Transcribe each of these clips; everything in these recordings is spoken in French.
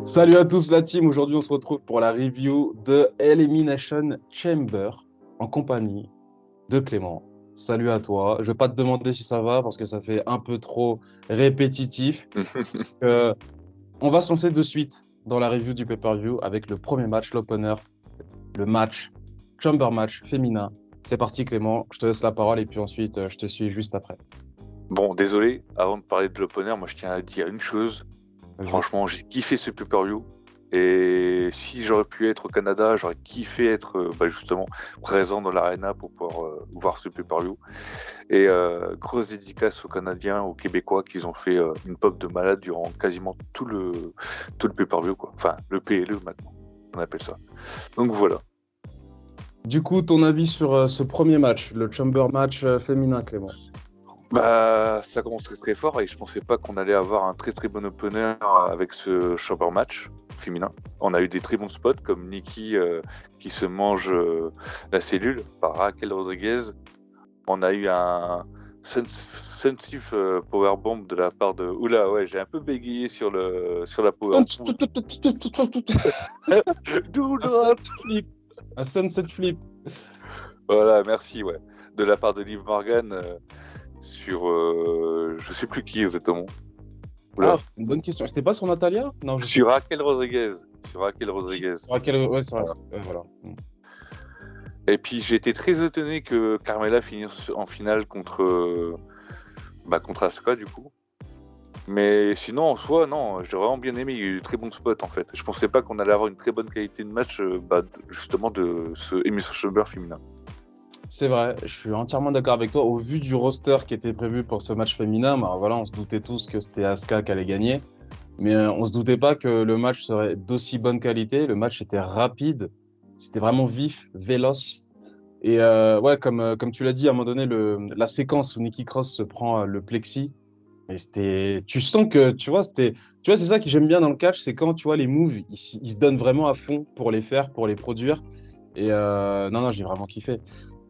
Salut à tous la team, aujourd'hui on se retrouve pour la review de Elimination Chamber en compagnie de Clément. Salut à toi, je vais pas te demander si ça va parce que ça fait un peu trop répétitif. Euh, on va se lancer de suite dans la review du pay-per-view avec le premier match, l'opener, le match, Chamber match féminin. C'est parti Clément, je te laisse la parole et puis ensuite je te suis juste après. Bon, désolé, avant de parler de l'opener, moi je tiens à dire une chose. Vas-y. Franchement, j'ai kiffé ce pay-per-view. Et si j'aurais pu être au Canada, j'aurais kiffé être justement présent dans l'arena pour pouvoir voir ce pay-per-view. Et grosse dédicace aux Canadiens, aux Québécois qui ont fait une pop de malade durant quasiment tout le pay-per-view, quoi. Enfin, le PLE maintenant, on appelle ça. Donc voilà. Du coup, ton avis sur ce premier match, le Chamber match féminin Clément? Bah, ça commence très très fort et je pensais pas qu'on allait avoir un très très bon opener avec ce chamber match féminin. On a eu des très bons spots comme Nikki qui se mange la cellule par Raquel Rodriguez. On a eu un Sensitive Powerbomb de la part de... Oula, ouais, j'ai un peu bégayé sur la Powerbomb. Do Un not. sunset flip. Un sunset flip. Voilà, merci, ouais. De la part de Liv Morgan sur... je sais plus qui exactement. Ah, Oula. c'est une bonne question. C'était pas sur Natalia? Non, je sais Sur plus. Raquel Rodriguez. Sur Raquel Rodriguez. Sur laquelle... Ouais, Voilà. voilà. Et puis j'ai été très étonné que Carmella finisse en finale contre Asuka du coup. Mais sinon en soi non, j'ai vraiment bien aimé, il y a eu de très bons spots en fait. Je pensais pas qu'on allait avoir une très bonne qualité de match justement de ce Emission Chamber féminin. C'est vrai, je suis entièrement d'accord avec toi. Au vu du roster qui était prévu pour ce match féminin, bah, voilà, on se doutait tous que c'était Asuka qui allait gagner. Mais on se doutait pas que le match serait d'aussi bonne qualité. Le match était rapide. C'était vraiment vif, véloce. Et ouais, comme tu l'as dit, à un moment donné, la séquence où Nikki Cross se prend le plexi, et c'était, tu sens que, tu vois, c'est ça que j'aime bien dans le catch, c'est quand, tu vois, les moves, ils se donnent vraiment à fond pour les faire, pour les produire. Et non, non, j'ai vraiment kiffé.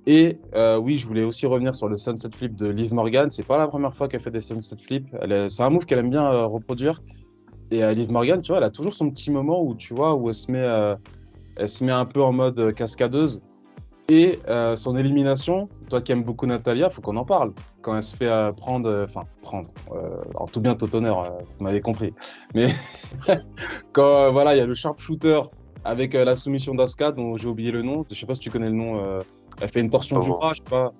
Et oui, je voulais aussi revenir sur le sunset flip de Liv Morgan. C'est pas la première fois qu'elle fait des sunset flips. C'est un move qu'elle aime bien reproduire. Et Liv Morgan, tu vois, elle a toujours son petit moment où, tu vois, où elle se met un peu en mode cascadeuse. Et son élimination, toi qui aimes beaucoup Natalia, faut qu'on en parle. Quand elle se fait prendre, en tout bien tout honneur, vous m'avez compris. Mais quand voilà, il y a le sharpshooter avec la soumission d'Asuka, dont j'ai oublié le nom. Je sais pas si tu connais le nom. Elle fait une torsion du Bon. bras, je sais pas.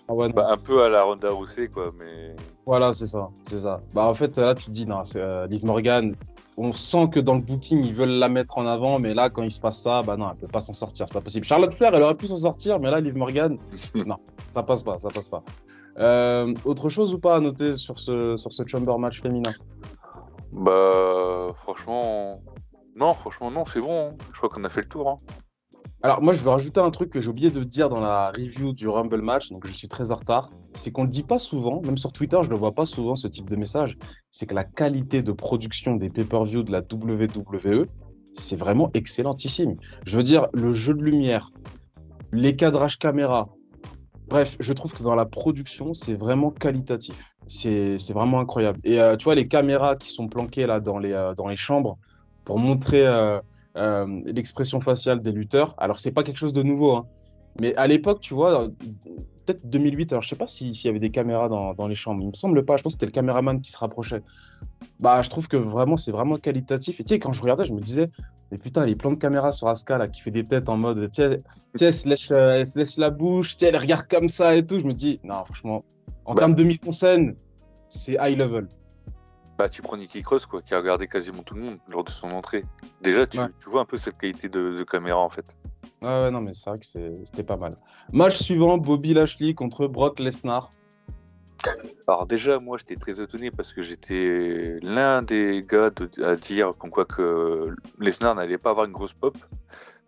Ah ouais, non. Bah, un peu à la Ronda Rousey quoi, mais Voilà, c'est ça, c'est ça. Bah en fait, là, tu te dis, non, c'est Liv Morgan. On sent que dans le booking, ils veulent la mettre en avant, mais là, quand il se passe ça, bah non, elle peut pas s'en sortir, c'est pas possible. Charlotte Flair, elle aurait pu s'en sortir, mais là, Liv Morgan, non, ça passe pas, ça passe pas. Autre chose ou pas à noter sur ce Chamber match féminin? bah franchement non, c'est bon, hein. Je crois qu'on a fait le tour, hein. Alors, moi, je veux rajouter un truc que j'ai oublié de dire dans la review du Rumble match, donc je suis très en retard. C'est qu'on le dit pas souvent, même sur Twitter, je le vois pas souvent, ce type de message. C'est que la qualité de production des pay-per-view de la WWE, c'est vraiment excellentissime. Je veux dire, le jeu de lumière, les cadrages caméra, bref, je trouve que dans la production, c'est vraiment qualitatif. C'est vraiment incroyable. Et tu vois, les caméras qui sont planquées là dans les chambres pour montrer l'expression faciale des lutteurs. Alors, c'est pas quelque chose de nouveau, hein. Mais à l'époque, tu vois, peut-être 2008, alors je sais pas s'il y avait des caméras dans les chambres. Il me semble pas. Je pense que c'était le caméraman qui se rapprochait. Bah, je trouve que vraiment, c'est vraiment qualitatif. Et tu sais, quand je regardais, je me disais, mais putain, les plans de caméra sur Asuka là, qui fait des têtes en mode, tu sais, elle se lèche la bouche, tu sais, elle regarde comme ça et tout. Je me dis, non, franchement, en Bah, termes de mise en scène, c'est high level. bah tu prends Nikki Cross quoi, qui a regardé quasiment tout le monde lors de son entrée. Déjà Ouais, tu vois un peu cette qualité de caméra en fait. ouais, ouais, non, mais c'est vrai que c'était pas mal. Match suivant, Bobby Lashley contre Brock Lesnar. Alors déjà, moi, j'étais très étonné parce que j'étais l'un des gars à dire qu'en quoi que Lesnar n'allait pas avoir une grosse pop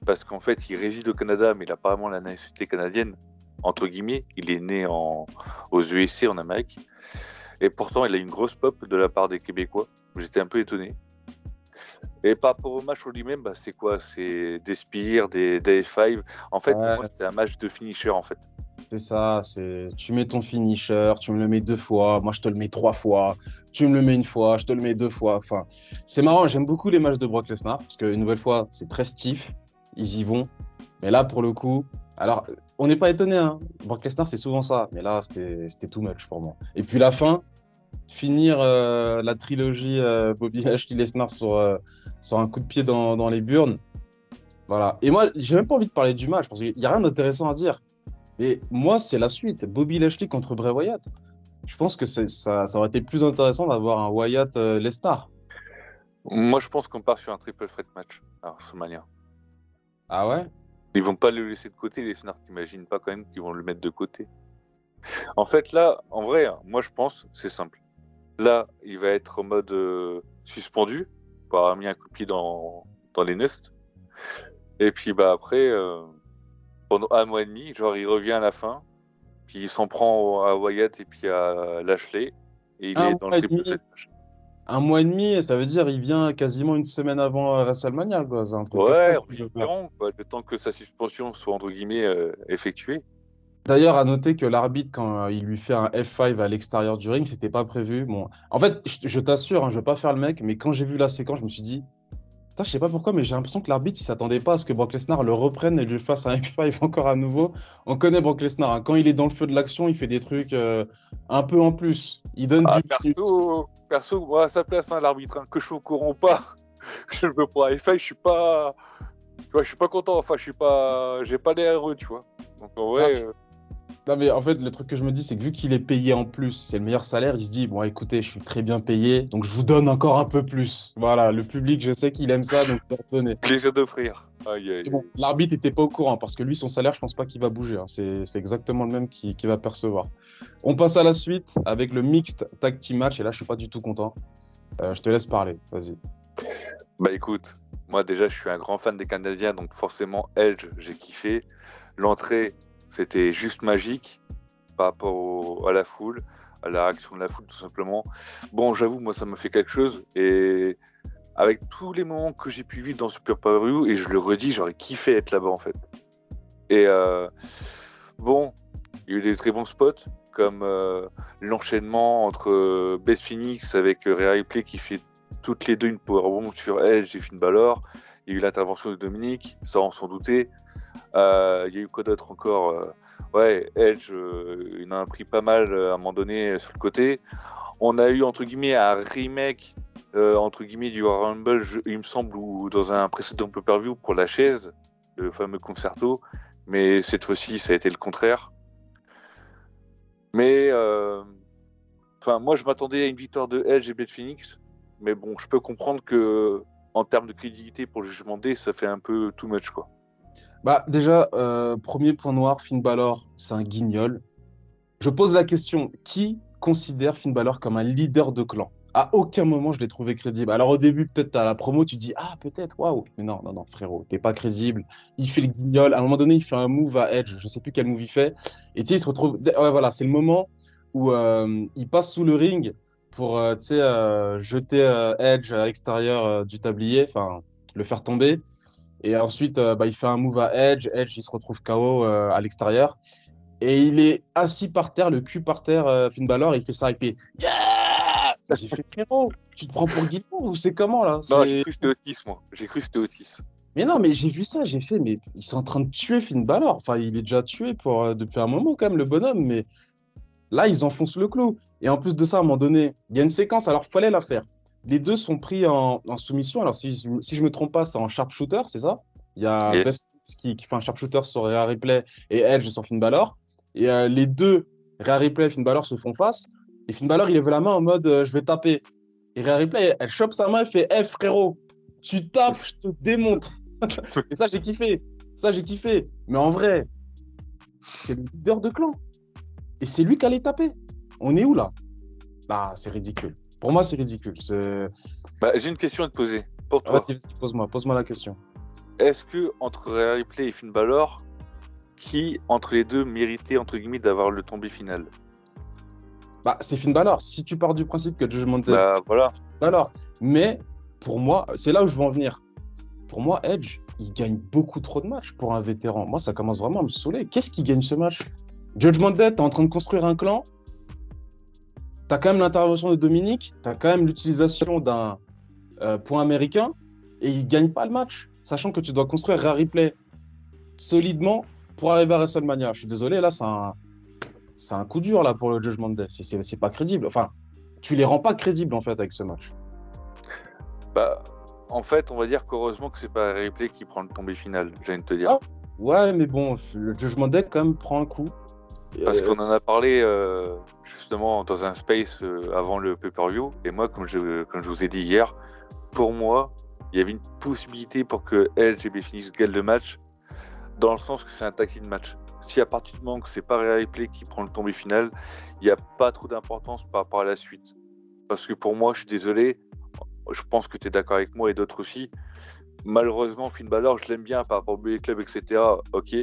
parce qu'en fait, il réside au Canada, mais il a pas vraiment la nationalité canadienne, entre guillemets. Il est né aux USA, en Amérique. Et pourtant, il a une grosse pop de la part des Québécois. J'étais un peu étonné. Et par rapport au match en lui-même, bah, c'est quoi? C'est des spears, des F5. En fait, pour moi, Ouais, c'était un match de finisher, en fait. C'est ça, tu mets ton finisher, tu me le mets 2 fois, moi je te le mets 3 fois, tu me le mets une fois, je te le mets 2 fois. Enfin, c'est marrant, j'aime beaucoup les matchs de Brock Lesnar parce qu'une nouvelle fois, c'est très stiff, ils y vont. Mais là, pour le coup, alors, on n'est pas étonné, hein. Brock Lesnar, c'est souvent ça, mais là, c'était too much pour moi. Et puis la fin, finir la trilogie Bobby Lashley Lesnar sur un coup de pied dans les burnes. Voilà. Et moi, j'ai même pas envie de parler du match parce qu'il n'y a rien d'intéressant à dire. Mais moi, c'est la suite. Bobby Lashley contre Bray Wyatt. Je pense que ça aurait été plus intéressant d'avoir un Wyatt Lesnar. Moi, je pense qu'on part sur un triple threat match à WrestleMania. Ah ouais? Ils vont pas le laisser de côté, les Snarks. T'imagines pas quand même qu'ils vont le mettre de côté. En fait, là, en vrai, moi, je pense, c'est simple. Là, il va être en mode suspendu pour avoir mis un coup de pied dans les nests. Et puis, bah, après, pendant 1 mois et demi, genre, il revient à la fin. Puis il s'en prend à Wyatt et puis à Lashley. Et il Un est dans le mois et triple demi. threat match. Un mois et demi, ça veut dire il vient quasiment une semaine avant WrestleMania, quoi. C'est un truc comme ça Ouais, en qu'il veut faire. espérant, quoi, le temps que sa suspension soit, entre guillemets, effectuée. D'ailleurs, à noter que l'arbitre, quand il lui fait un F5 à l'extérieur du ring, c'était pas prévu. Bon, en fait, je t'assure, hein, je vais pas faire le mec, mais quand j'ai vu la séquence, je me suis dit, putain, je sais pas pourquoi, mais j'ai l'impression que l'arbitre, il s'attendait pas à ce que Brock Lesnar le reprenne et lui fasse un F5 encore à nouveau. On connaît Brock Lesnar, hein. Quand il est dans le feu de l'action, il fait des trucs un peu en plus. Il donne Ah, du bonus. perso, moi, à sa place, hein, l'arbitre, hein, que je suis au courant ou pas, je me prends un FA, je suis pas. Tu vois, je suis pas content, enfin, je suis pas. J'ai pas l'air heureux, tu vois. Donc, en Non, vrai. non, mais en fait, le truc que je me dis, c'est que vu qu'il est payé en plus, c'est le meilleur salaire, il se dit, bon, écoutez, je suis très bien payé, donc je vous donne encore un peu plus. Voilà, le public, je sais qu'il aime ça, donc je vais leur donner. Plaisir d'offrir. Aïe, aïe, Et bon, aïe. l'arbitre n'était pas au courant, parce que lui, son salaire, je pense pas qu'il va bouger, hein. C'est exactement le même qu'il va percevoir. On passe à la suite avec le Mixed Tag Team Match, et là, je suis pas du tout content. Je te laisse parler, vas-y. Bah écoute, moi déjà, je suis un grand fan des Canadiens, donc forcément, Edge, j'ai kiffé. L'entrée, c'était juste magique par rapport à la foule, à la réaction de la foule, tout simplement. Bon, j'avoue, moi, ça m'a fait quelque chose, et avec tous les moments que j'ai pu vivre dans ce Pure Pay-Per-View, et je le redis, j'aurais kiffé être là-bas, en fait. Et bon, il y a eu des très bons spots, comme l'enchaînement entre Beth Phoenix avec Rhea Ripley qui fait toutes les deux une powerbomb sur Edge et Finn Balor. Il y a eu l'intervention de Dominique, ça on s'en doutait. Il y a eu quoi d'autre encore ouais, Edge, il en a pris pas mal à un moment donné sur le côté. On a eu entre guillemets un remake entre guillemets du Royal Rumble, il me semble, ou dans un précédent pay-per-view pour la chaise, le fameux concerto. Mais cette fois-ci, ça a été le contraire. Mais moi, je m'attendais à une victoire de Edge et Beth Phoenix. Mais bon, je peux comprendre que en termes de crédibilité pour le jugement D, ça fait un peu too much, quoi. Bah, déjà, premier point noir, Finn Balor, c'est un guignol. Je pose la question, qui considère Finn Balor comme un leader de clan? À aucun moment je l'ai trouvé crédible. Alors au début, peut-être à la promo, tu dis ah peut-être, waouh. Mais non, non, non, frérot, t'es pas crédible. Il fait le guignol. À un moment donné, il fait un move à Edge. Je sais plus quel move il fait. Et tu sais, il se retrouve. Ouais, voilà, c'est le moment où il passe sous le ring pour tu sais, jeter Edge à l'extérieur du tablier, enfin le faire tomber. Et ensuite, bah, il fait un move à Edge. Edge, il se retrouve KO à l'extérieur. Et il est assis par terre, le cul par terre, Finn Balor, et il fait ça, et puis yeah. J'ai fait frérot, tu te prends pour Guido ou c'est comment là? Non, j'ai C'est... cru que c'était Otis, moi. J'ai cru que c'était Otis. Mais non, mais j'ai vu ça, j'ai fait, mais ils sont en train de tuer Finn Balor. Enfin, il est déjà tué depuis un moment quand même, le bonhomme, mais là, ils enfoncent le clou. Et en plus de ça, à un moment donné, il y a une séquence, alors il fallait la faire. Les deux sont pris en soumission. Alors, si je me trompe pas, c'est en sharpshooter, c'est ça? Il y a Beth Yes. qui fait un sharpshooter sur Rhea Ripley et Edge sur Finn Balor. Et les deux, Rhea Ripley et Finn Balor, se font face. Et Finn Balor, il lève la main en mode je vais taper. Et Rhea Ripley, elle chope sa main et fait F frérot, tu tapes, je te démonte. Et ça, j'ai kiffé. Ça, j'ai kiffé. Mais en vrai, c'est le leader de clan. Et c'est lui qui allait taper. On est où là? Ah, c'est ridicule. Pour moi, c'est ridicule. Bah, j'ai une question à te poser. Pour toi, Vas-y, pose-moi la question. est-ce que entre Rhea Ripley et Finn Balor, qui entre les deux méritait entre guillemets d'avoir le tombé final? Bah, c'est Finn Balor. Si tu pars du principe que Judgment Day, Bah voilà. Balor. Mais pour moi, c'est là où je veux en venir. Pour moi, Edge, il gagne beaucoup trop de matchs pour un vétéran. Moi, ça commence vraiment à me saouler. Qu'est-ce qui gagne ce match? Judgment Day, t'es en train de construire un clan, t'as quand même l'intervention de Dominique, t'as quand même l'utilisation d'un point américain, et il gagne pas le match, sachant que tu dois construire Rare Replay solidement pour arriver à WrestleMania. Je suis désolé, là, c'est un coup dur là pour le Judgment Day. C'est pas crédible. Enfin, tu les rends pas crédibles en fait avec ce match. Bah, en fait, on va dire qu'heureusement que c'est pas Replay qui prend le tombé final, j'ai envie de te dire. Ah, ouais, mais bon, le Judgment Day quand même prend un coup. Parce qu'on en a parlé justement dans un space avant le pay-per-view. Et moi, comme je vous ai dit hier, pour moi, il y avait une possibilité pour que Edge et Befinis gagnent le match, dans le sens que c'est un tag team match. Si à partir du moment que c'est pas Replay qui prend le tombé final, il n'y a pas trop d'importance par rapport à la suite. Parce que pour moi, je suis désolé, je pense que tu es d'accord avec moi et d'autres aussi. Malheureusement, Finn Balor, je l'aime bien par rapport au Bullet Club, etc. Ok.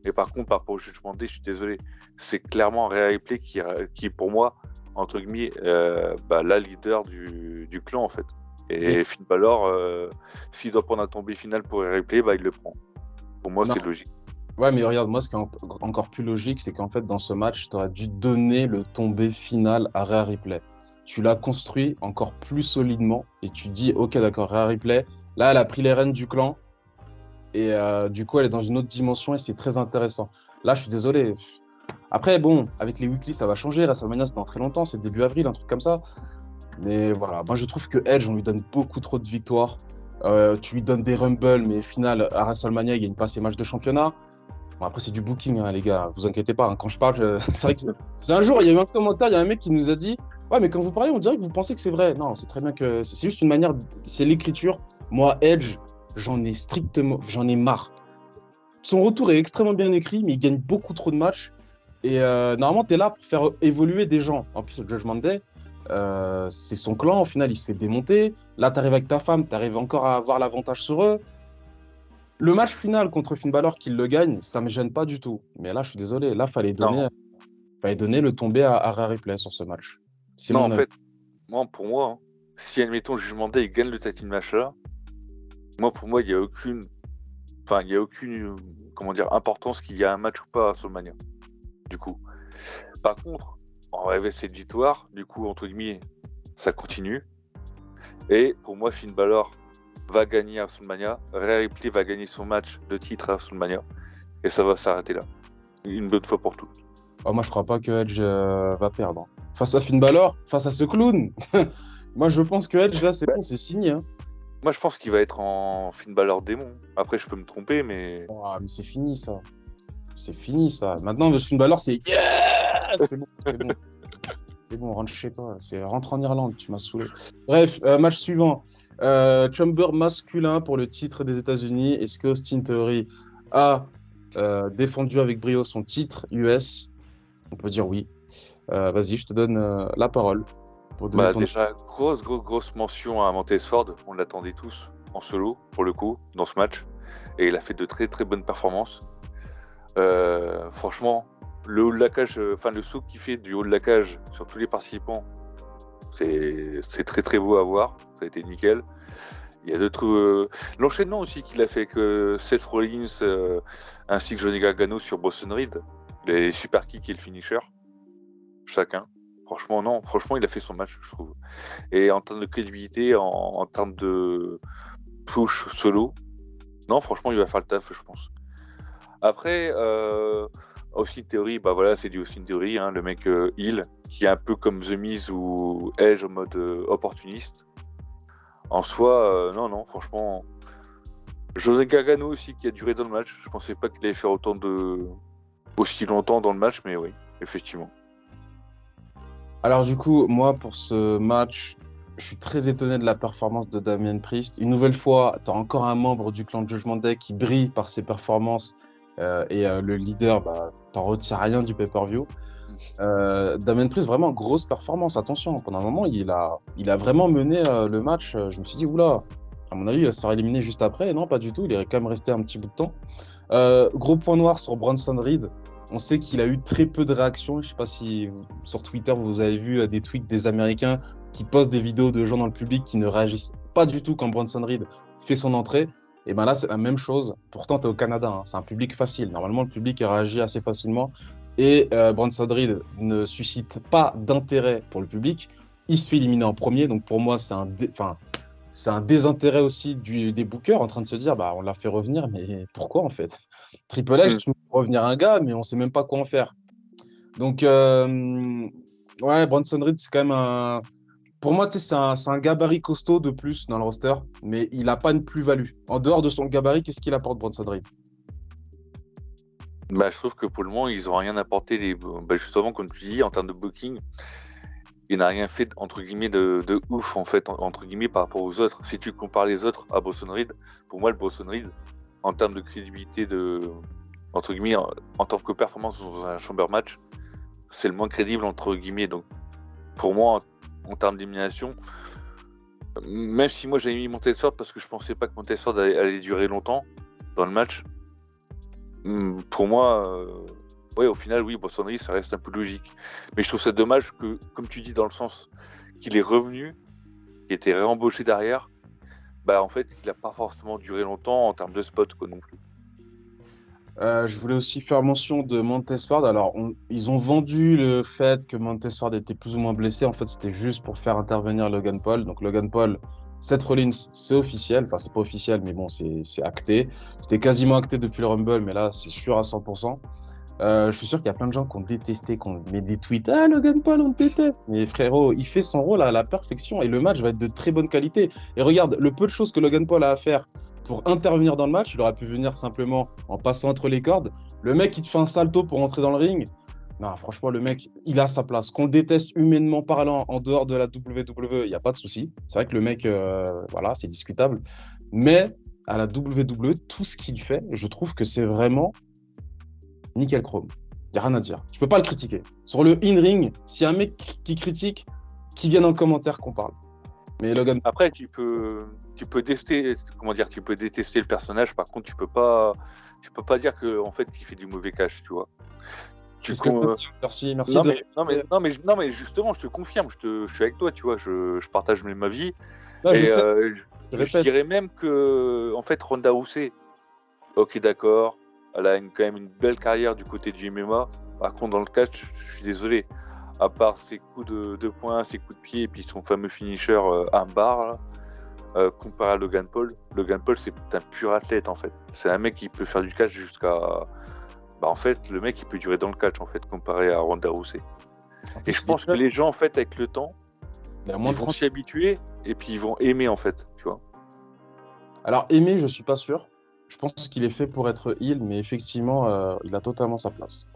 Mais par contre, par rapport au Judgment Day, je suis désolé. C'est clairement Rhea Ripley qui est pour moi, entre guillemets, la leader du clan en fait. Et Yes. Finn Balor, s'il doit prendre un tombé final pour Rhea Ripley, il le prend. Pour moi, Non. c'est logique. Ouais, mais regarde, moi, ce qui est encore plus logique, c'est qu'en fait, dans ce match, tu aurais dû donner le tombé final à Rhea Ripley. Tu l'as construit encore plus solidement et tu dis, ok, d'accord, Rhea Ripley, là, elle a pris les rênes du clan et du coup, elle est dans une autre dimension et c'est très intéressant. Là, je suis désolé. Après, bon, avec les weekly, ça va changer. WrestleMania, c'est dans très longtemps, c'est début avril, un truc comme ça. Mais voilà, moi, je trouve que Edge, on lui donne beaucoup trop de victoires. Tu lui donnes des Rumble, mais au final, à WrestleMania, il gagne pas ses matchs de championnat. Bon, après, c'est du booking, hein, les gars, vous inquiétez pas, hein. Quand je parle, c'est vrai que c'est un jour, il y a eu un commentaire, il y a un mec qui nous a dit, ouais, mais quand vous parlez, on dirait que vous pensez que c'est vrai. Non, c'est très bien que c'est juste une manière, c'est l'écriture. Moi, Edge, j'en ai marre. Son retour est extrêmement bien écrit, mais il gagne beaucoup trop de matchs. Et normalement, tu es là pour faire évoluer des gens. En plus, le Judgment Day, c'est son clan. Au final, il se fait démonter. Là, tu arrives avec ta femme, tu arrives encore à avoir l'avantage sur eux. Le match final contre Finn Balor, qu'il le gagne, ça me gêne pas du tout. Mais là, je suis désolé. Là, Non, fallait donner le tombé à Rhea Ripley sur ce match. C'est non, mon en avis. fait, pour moi, hein, si admettons le Judgment Day, il gagne le tag team match là, pour moi, il n'y a aucune, comment dire, importance qu'il y a un match ou pas à WrestleMania. Du coup. Par contre, on rêvait cette victoire, du coup, entre guillemets, ça continue. Et pour moi, Finn Balor va gagner à WrestleMania, Rhea Ripley va gagner son match de titre à WrestleMania, et ça va s'arrêter là. Une bonne fois pour toutes. Oh, moi, je crois pas que Edge va perdre. Face à Finn Balor, face à ce clown. Moi, je pense que Edge, là, c'est bon, c'est signé, hein. Moi, je pense qu'il va être en Finn Balor démon. Après, je peux me tromper, mais... Oh, mais c'est fini, ça. C'est fini, ça. Maintenant, le Finn Balor, c'est yeah! C'est bon, c'est bon. C'est bon, rentre chez toi. Rentre en Irlande, tu m'as saoulé. Bref, match suivant. Chamber masculin pour le titre des États-Unis. Est-ce que Austin Theory a défendu avec brio son titre US? On peut dire oui. Vas-y, je te donne la parole pour donner ton... Déjà, grosse mention à Montez Ford. On l'attendait tous en solo, pour le coup, dans ce match. Et il a fait de très très bonnes performances. Franchement, le haut de la cage, le saut qu'il fait du haut de la cage sur tous les participants, c'est très très beau à voir. Ça a été nickel. Il y a d'autres. L'enchaînement aussi qu'il a fait avec Seth Rollins ainsi que Johnny Gargano sur Boston Reed, les super kicks et le finisher, chacun. Franchement, non, franchement, il a fait son match, je trouve. Et en termes de crédibilité, en termes de push solo, non, franchement, il va faire le taf, je pense. Après, Austin Theory, c'est du Austin Theory, hein, le mec heel, qui est un peu comme The Miz ou Edge en mode opportuniste. En soi, non, franchement. José Gargano aussi qui a duré dans le match. Je pensais pas qu'il allait faire aussi longtemps dans le match, mais oui, effectivement. Alors du coup, moi, pour ce match, je suis très étonné de la performance de Damien Priest. Une nouvelle fois, tu as encore un membre du clan de Judgment Day qui brille par ses performances le leader, t'en retires rien du pay-per-view. Damien Priest, vraiment grosse performance. Attention, pendant un moment, il a vraiment mené le match. Je me suis dit, oula, à mon avis, il va se faire éliminer juste après. Et non, pas du tout. Il est quand même resté un petit bout de temps. Gros point noir sur Bronson Reed. On sait qu'il a eu très peu de réactions. Je ne sais pas si sur Twitter, vous avez vu des tweets des Américains qui postent des vidéos de gens dans le public qui ne réagissent pas du tout quand Bronson Reed fait son entrée. Et ben là, c'est la même chose. Pourtant, tu es au Canada, hein. C'est un public facile. Normalement, le public réagit assez facilement. et Bronson Reed ne suscite pas d'intérêt pour le public, il se fait éliminer en premier. Donc pour moi, c'est un désintérêt aussi des bookers en train de se dire, bah, on l'a fait revenir, mais pourquoi en fait? Triple H, Mm. tu me fais revenir un gars, mais on sait même pas quoi en faire. Donc, ouais, Bronson Reed, c'est quand même un. Pour moi, tu sais, c'est un gabarit costaud de plus dans le roster, mais il n'a pas une plus-value. En dehors de son gabarit, qu'est-ce qu'il apporte, Bronson Reed? Bah, je trouve que pour le moment, ils ont rien apporté. Bah, justement, comme tu dis, en termes de booking, il n'a rien fait entre guillemets de ouf en fait, entre guillemets par rapport aux autres. Si tu compares les autres à Bronson Reed, pour moi, le Bronson Reed, en termes de crédibilité entre guillemets, en tant que performance dans un chamber match, c'est le moins crédible entre guillemets. Donc, pour moi, en termes d'élimination, même si moi j'avais mis Montesford parce que je pensais pas que Montesford allait durer longtemps dans le match, pour moi, ouais, au final, oui, Bronson Reed, ça reste un peu logique. Mais je trouve ça dommage que, comme tu dis, dans le sens qu'il est revenu, qu'il était réembauché derrière, bah en fait, il n'a pas forcément duré longtemps en termes de spot, quoi, non plus. Je voulais aussi faire mention de Montesford. Alors, ils ont vendu le fait que Montesford était plus ou moins blessé. En fait, c'était juste pour faire intervenir Logan Paul. Donc, Logan Paul, Seth Rollins, c'est officiel. Enfin, c'est pas officiel, mais bon, c'est acté. C'était quasiment acté depuis le Rumble, mais là, c'est sûr à 100%. Je suis sûr qu'il y a plein de gens qui ont détesté, qui ont mis des tweets. Ah, Logan Paul, on te déteste. Mais frérot, il fait son rôle à la perfection et le match va être de très bonne qualité. Et regarde, le peu de choses que Logan Paul a à faire pour intervenir dans le match, il aurait pu venir simplement en passant entre les cordes. Le mec, il te fait un salto pour entrer dans le ring. Non, franchement, le mec, il a sa place. Qu'on le déteste humainement parlant en dehors de la WWE, il n'y a pas de souci. C'est vrai que le mec, voilà, c'est discutable. Mais à la WWE, tout ce qu'il fait, je trouve que c'est vraiment nickel chrome. Il n'y a rien à dire. Tu peux pas le critiquer. Sur le in-ring, s'il y a un mec qui critique, qui vienne en commentaire qu'on parle. Mais Logan, Après, tu peux détester, comment dire, tu peux détester le personnage. Par contre, tu peux pas dire que en fait, il fait du mauvais cash, tu vois. c'est Tu ce que je con- veux euh, dire. Merci, merci non de. mais non mais non mais non mais justement, je te confirme, je suis avec toi, tu vois. Je partage ma vie Là, je et sais, je je répète. dirais même que en fait, Ronda Rousey, ok, d'accord, elle a quand même une belle carrière du côté du MMA. Par contre, dans le catch, je suis désolé. À part ses coups de poing, ses coups de pied et puis son fameux finisher armbar, là, comparé à Logan Paul, c'est un pur athlète en fait. C'est un mec qui peut faire du catch jusqu'à. Bah, en fait, le mec il peut durer dans le catch en fait, comparé à Ronda Rousey. En Et plus, je il est pense que jeune. les gens en fait, avec le temps, Il a moins ils de vont 30. s'y habituer et puis ils vont aimer en fait, tu vois. Alors, Aimé, je suis pas sûr. Je pense qu'il est fait pour être heal, mais effectivement, il a totalement sa place.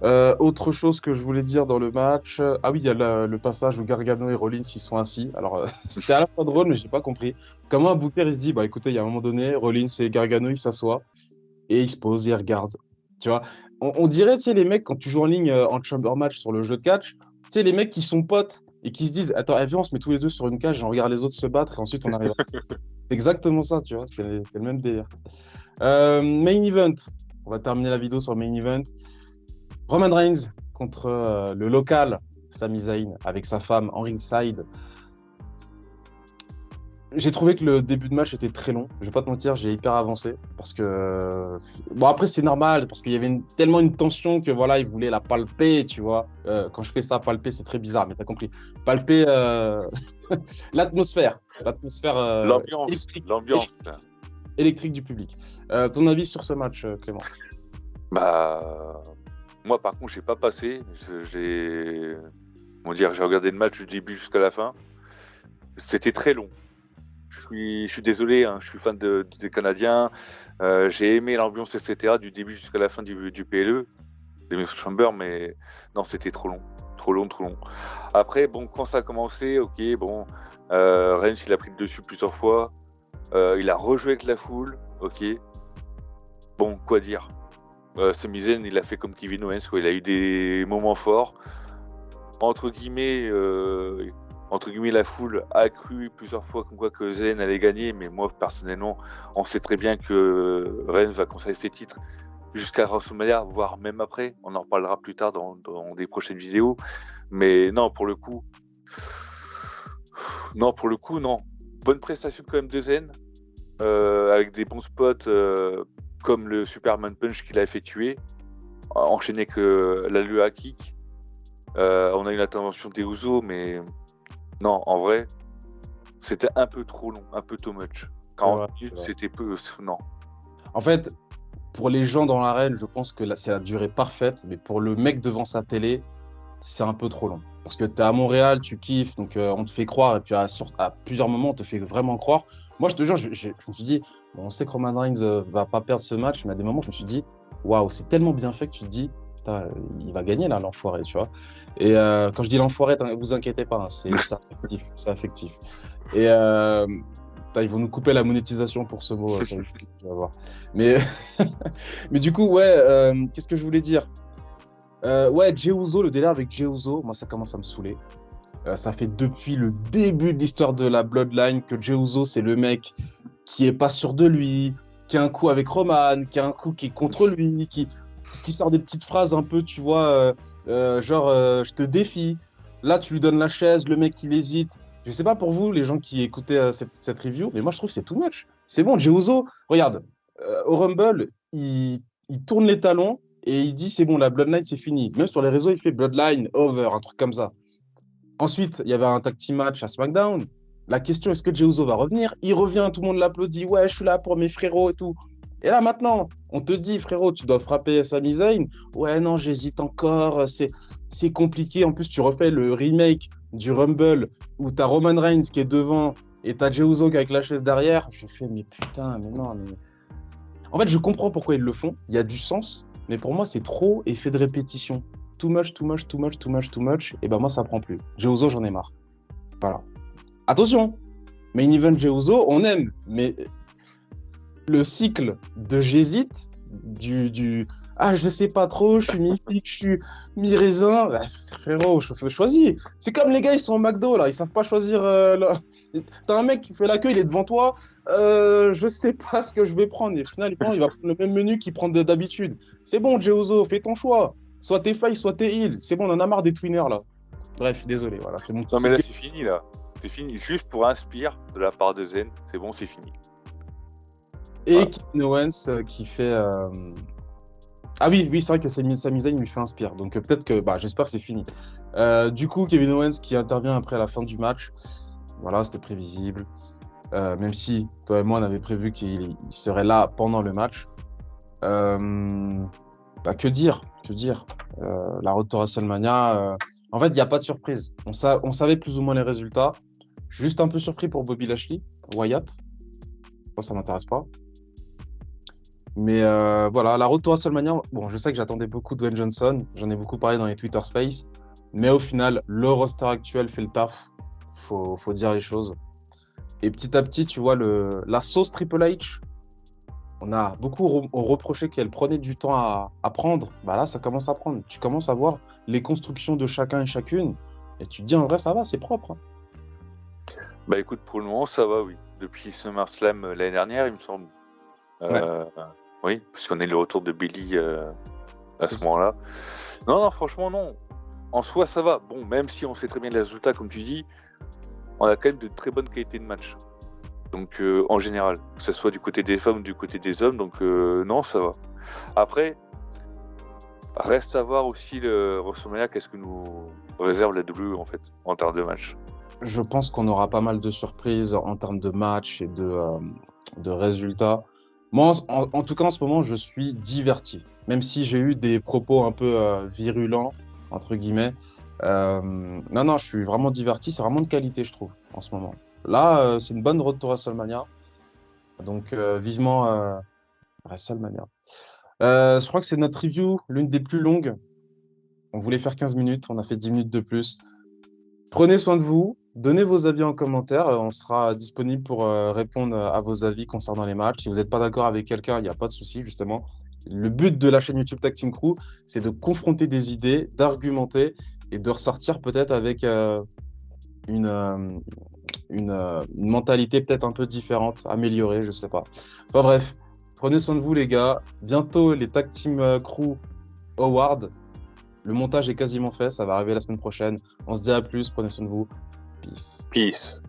Autre chose que je voulais dire dans le match, ah oui, il y a le passage où Gargano et Rollins ils sont assis. Alors, c'était à la fois drôle, mais j'ai pas compris. Comment un booker il se dit, bah écoutez, il y a un moment donné, Rollins et Gargano ils s'assoient et ils se posent et ils regardent. Tu vois, on dirait, tu sais, les mecs, quand tu joues en ligne en chamber match sur le jeu de catch, tu sais, les mecs qui sont potes et qui se disent, attends, eh, viens, on se met tous les deux sur une cage et on regarde les autres se battre et ensuite on arrive. C'est exactement ça, tu vois, c'était le même délire. Main event, on va terminer la vidéo sur le main event. Roman Reigns contre le local Sami Zayn avec sa femme en ringside. J'ai trouvé que le début de match était très long. Je vais pas te mentir, j'ai hyper avancé parce que bon après c'est normal parce qu'il y avait tellement une tension que voilà ils voulaient la palper, tu vois. Quand je fais ça palper c'est très bizarre, mais t'as compris. Palper l'atmosphère L'ambiance, électrique, l'ambiance. électrique du public. Ton avis sur ce match, Clément? Bah, moi par contre, j'ai pas passé. Comment dire, j'ai regardé le match du début jusqu'à la fin. C'était très long. Je suis désolé, hein, je suis fan des Canadiens. J'ai aimé l'ambiance, etc. du début jusqu'à la fin du PLE, des Chamber, mais non, c'était trop long. Trop long, trop long. Après, bon, quand ça a commencé, ok, bon, Reigns, il a pris le dessus plusieurs fois. Il a rejoué avec la foule, ok. Bon, quoi dire. Sami Zayn, il a fait comme Kevin Owens, quoi. Il a eu des moments forts. Entre guillemets, la foule a cru plusieurs fois comme quoi que Zayn allait gagner, mais moi personnellement, on sait très bien que Reigns va conserver ses titres jusqu'à WrestleMania, voire même après. On en reparlera plus tard dans des prochaines vidéos. Mais non, pour le coup, non. Bonne prestation quand même de Zayn, avec des bons spots comme le Superman Punch qu'il a effectué. enchaîné que la Lua kick. On a eu l'intervention des Usos, mais non, en vrai, c'était un peu trop long, un peu too much. C'est 40 vrai, c'est minutes, vrai. c'était peu. Non. En fait, pour les gens dans l'arène, je pense que là, c'est la durée parfaite, mais pour le mec devant sa télé, c'est un peu trop long. Parce que tu es à Montréal, tu kiffes, donc on te fait croire, et puis à plusieurs moments, on te fait vraiment croire. Moi, je te jure, je me suis dit, bon, on sait que Roman Reigns va pas perdre ce match, mais à des moments, je me suis dit, waouh, c'est tellement bien fait que tu te dis, putain, il va gagner là, l'enfoiré, tu vois. Et quand je dis l'enfoiré, vous inquiétez pas, hein, c'est affectif, c'est affectif. Et putain, ils vont nous couper la monétisation pour ce mot, sur YouTube, je vais voir. Mais, mais du coup, ouais, qu'est-ce que je voulais dire? Ouais, Jey Uso, le délire avec Jey Uso, moi ça commence à me saouler. Ça fait depuis le début de l'histoire de la Bloodline que Jey Uso, c'est le mec qui est pas sûr de lui, qui a un coup avec Roman, qui a un coup qui est contre lui, qui sort des petites phrases un peu, tu vois, genre je te défie. Là, tu lui donnes la chaise, le mec il hésite. Je sais pas pour vous, les gens qui écoutaient cette review, mais moi je trouve que c'est too much. C'est bon, Jey Uso, regarde, au Rumble, il tourne les talons et il dit c'est bon, la Bloodline c'est fini. Même sur les réseaux, il fait Bloodline over, un truc comme ça. Ensuite, il y avait un tag team match à SmackDown. La question, est-ce que Jey Uso va revenir? Il revient, tout le monde l'applaudit. Ouais, je suis là pour mes frérots et tout. Et là, maintenant, on te dit, frérot, tu dois frapper Sami Zayn. Ouais, non, j'hésite encore. C'est compliqué. En plus, tu refais le remake du Rumble où t'as Roman Reigns qui est devant et t'as Jey Uso qui est avec la chaise derrière. Je fais, mais putain, mais non, mais. En fait, je comprends pourquoi ils le font. Il y a du sens. Mais pour moi, c'est trop effet de répétition. Too much, too much, too much, too much, too much. Et ben moi, ça prend plus. Jey Uso, j'en ai marre. Voilà. Attention, main event Jey Uso, on aime, mais le cycle de j'hésite, du ah, je sais pas trop, je suis mi-figue, je suis mi-raisin, bah, frérot, choisis. C'est comme les gars, ils sont au McDo, là, ils savent pas choisir. T'as un mec qui fait l'accueil, il est devant toi, je sais pas ce que je vais prendre. Et au final, il va prendre le même menu qu'il prend d'habitude. C'est bon, Jey Uso, fais ton choix. Soit t'es face, soit t'es heal. C'est bon, on en a marre des twinners, là. Bref, désolé, voilà, c'était mon petit Non, coup mais de là, gueule. c'est fini, là. C'est fini. Juste pour Inspire de la part de Zen, c'est bon, c'est fini. Et Voilà. Kevin Owens qui fait. Ah oui, oui, c'est vrai que Sami Zayn lui fait inspire. Donc peut-être que. Bah, j'espère que c'est fini. Du coup, Kevin Owens qui intervient après la fin du match. Voilà, c'était prévisible. Même si toi et moi, on avait prévu qu'il serait là pendant le match. Bah, que dire? Que dire? La road to WrestleMania. En fait, il n'y a pas de surprise. On savait plus ou moins les résultats. Juste un peu surpris pour Bobby Lashley, Wyatt. Moi, ça m'intéresse pas. Mais voilà, la road to WrestleMania, bon, je sais que j'attendais beaucoup Dwayne Johnson, j'en ai beaucoup parlé dans les Twitter Space, mais au final, le roster actuel fait le taf, faut dire les choses. Et petit à petit, tu vois, la sauce Triple H, on a beaucoup reproché qu'elle prenait du temps à prendre, bah là, ça commence à prendre. Tu commences à voir les constructions de chacun et chacune, et tu te dis, en vrai, ça va, c'est propre, hein. Bah écoute, pour le moment, ça va, oui. Depuis SummerSlam l'année dernière, il me semble. Ouais, Euh, oui, parce qu'on est le retour de Billy à c'est ce ça. moment-là. Non, non, franchement, non. En soi, ça va. Bon, même si on sait très bien les résultats, comme tu dis, on a quand même de très bonnes qualités de match. Donc, en général, que ce soit du côté des femmes ou du côté des hommes, donc non, ça va. Après, reste à voir aussi le WrestleMania, qu'est-ce que nous réserve la WWE en fait, en termes de match. Je pense qu'on aura pas mal de surprises en termes de matchs et de résultats. Moi, en tout cas, en ce moment, je suis diverti. Même si j'ai eu des propos un peu virulents, entre guillemets. Non, non, je suis vraiment diverti. C'est vraiment de qualité, je trouve, en ce moment. Là, c'est une bonne road to WrestleMania. Donc, vivement WrestleMania. Je crois que c'est notre review, l'une des plus longues. On voulait faire 15 minutes, on a fait 10 minutes de plus. Prenez soin de vous, donnez vos avis en commentaire, on sera disponible pour répondre à vos avis concernant les matchs. Si vous n'êtes pas d'accord avec quelqu'un, il n'y a pas de souci, justement. Le but de la chaîne YouTube Tag Team Crew, c'est de confronter des idées, d'argumenter et de ressortir peut-être avec une, euh, une mentalité peut-être un peu différente, améliorée, je sais pas. Enfin bref, prenez soin de vous les gars. Bientôt les Tag Team Crew Awards. Le montage est quasiment fait, ça va arriver la semaine prochaine. On se dit à plus, prenez soin de vous. Peace. Peace.